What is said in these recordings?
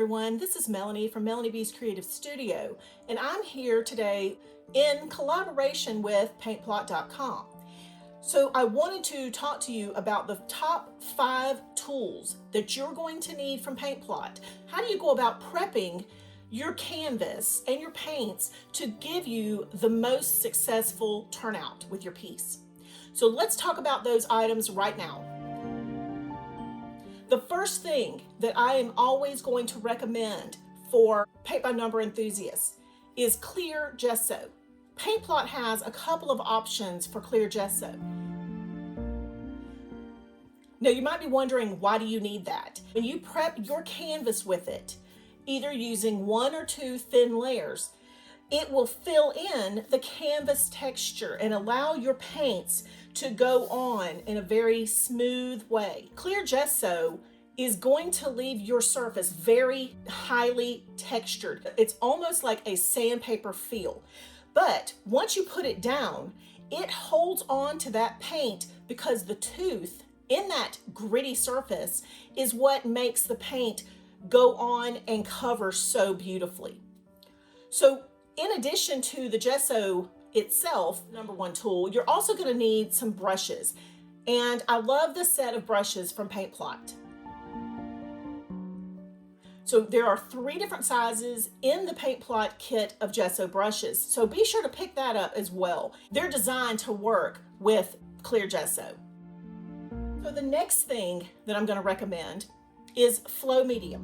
everyone. This is Melanie from Melanie B's Creative Studio, and I'm here today in collaboration with paintplot.com. So I wanted to talk to you about the top 5 tools that you're going to need from Paintplot. How do you go about prepping your canvas and your paints to give you the most successful turnout with your piece? So let's talk about those items right now. The first thing that I am always going to recommend for paint by number enthusiasts is clear gesso. Paintplot has a couple of options for clear gesso. Now you might be wondering, why do you need that? When you prep your canvas with it, either using 1 or 2 thin layers, it will fill in the canvas texture and allow your paints to go on in a very smooth way. Clear gesso is going to leave your surface very highly textured. It's almost like a sandpaper feel. But once you put it down, it holds on to that paint because the tooth in that gritty surface is what makes the paint go on and cover so beautifully. So in addition to the gesso itself, number 1 tool, you're also going to need some brushes. And I love the set of brushes from Paintplot. So there are 3 different sizes in the Paintplot kit of gesso brushes. So be sure to pick that up as well. They're designed to work with clear gesso. So the next thing that I'm going to recommend is Flow Medium.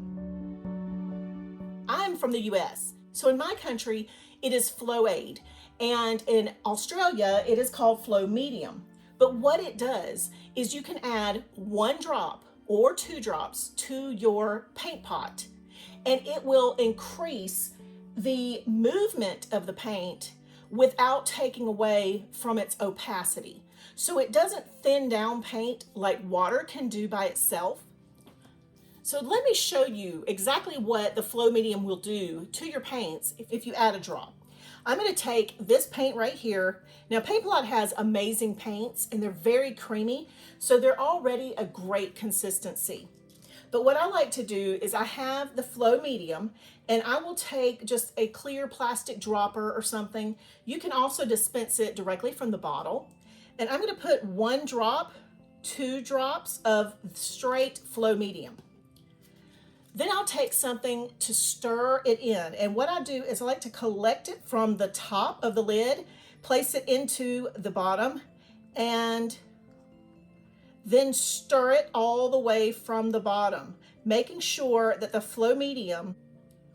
I'm from the US. So in my country, it is Flow Aid, and in Australia, it is called Flow Medium. But what it does is you can add 1 drop or 2 drops to your paint pot, and it will increase the movement of the paint without taking away from its opacity. So it doesn't thin down paint like water can do by itself. So let me show you exactly what the Flow Medium will do to your paints if you add a drop. I'm going to take this paint right here. Now Paintplot has amazing paints and they're very creamy, so they're already a great consistency. But what I like to do is I have the Flow Medium, and I will take just a clear plastic dropper or something. You can also dispense it directly from the bottle. And I'm going to put 1 drop, 2 drops of straight Flow Medium. Then I'll take something to stir it in. And what I do is I like to collect it from the top of the lid, place it into the bottom, and then stir it all the way from the bottom, making sure that the Flow Medium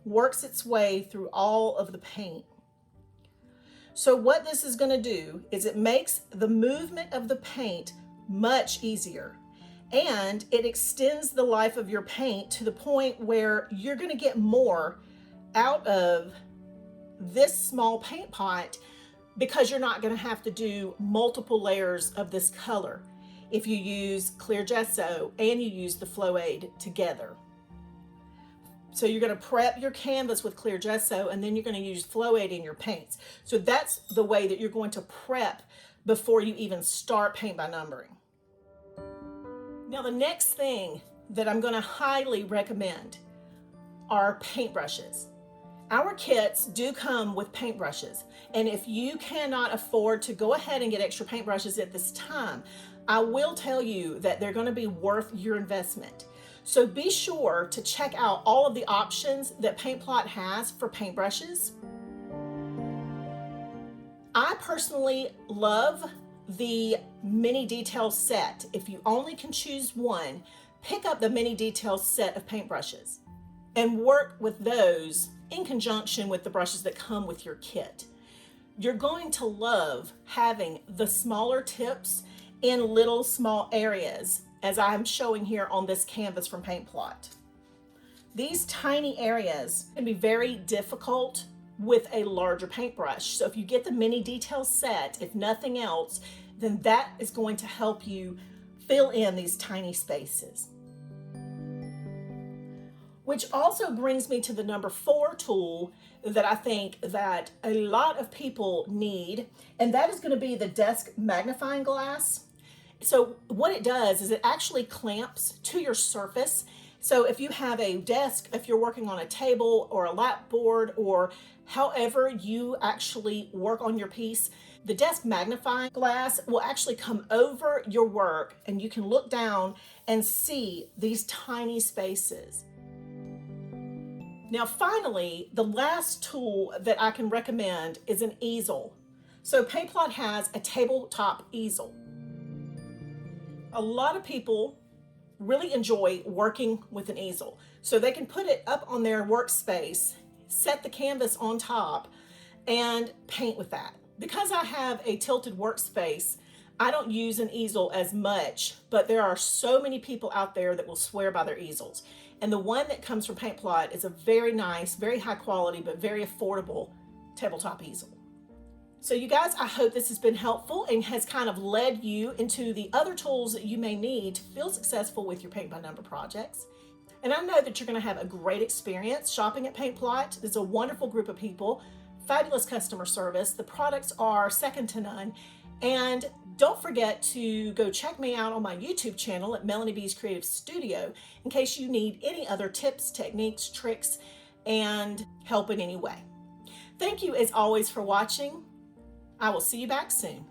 works its way through all of the paint. So what this is going to do is it makes the movement of the paint much easier. And it extends the life of your paint to the point where you're going to get more out of this small paint pot because you're not going to have to do multiple layers of this color if you use clear gesso and you use the Flow Aid together. So you're going to prep your canvas with clear gesso, and then you're going to use Flow Aid in your paints. So that's the way that you're going to prep before you even start paint by numbering. Now the next thing that I'm going to highly recommend are paintbrushes. Our kits do come with paintbrushes, and if you cannot afford to go ahead and get extra paintbrushes at this time, I will tell you that they're going to be worth your investment. So be sure to check out all of the options that Paintplot has for paintbrushes. I personally love the mini detail set. If you only can choose one, pick up the mini detail set of paintbrushes and work with those in conjunction with the brushes that come with your kit. You're going to love having the smaller tips in little small areas, as I'm showing here on this canvas from Paintplot. These tiny areas can be very difficult with a larger paintbrush. So if you get the mini detail set, if nothing else, then that is going to help you fill in these tiny spaces. Which also brings me to the number 4 tool that I think that a lot of people need, and that is going to be the desk magnifying glass. So what it does is it actually clamps to your surface So if you have a desk, if you're working on a table or a lap board, or however you actually work on your piece, the desk magnifying glass will actually come over your work and you can look down and see these tiny spaces. Now, finally, the last tool that I can recommend is an easel. So PaintPlot has a tabletop easel. A lot of people really enjoy working with an easel. So they can put it up on their workspace, set the canvas on top, and paint with that. Because I have a tilted workspace, I don't use an easel as much, but there are so many people out there that will swear by their easels. And the one that comes from PaintPlot is a very nice, very high quality, but very affordable tabletop easel. So you guys, I hope this has been helpful and has kind of led you into the other tools that you may need to feel successful with your paint by number projects. And I know that you're going to have a great experience shopping at PaintPlot. It's a wonderful group of people, fabulous customer service. The products are second to none. And don't forget to go check me out on my YouTube channel at Melanie B's Creative Studio in case you need any other tips, techniques, tricks, and help in any way. Thank you as always for watching. I will see you back soon.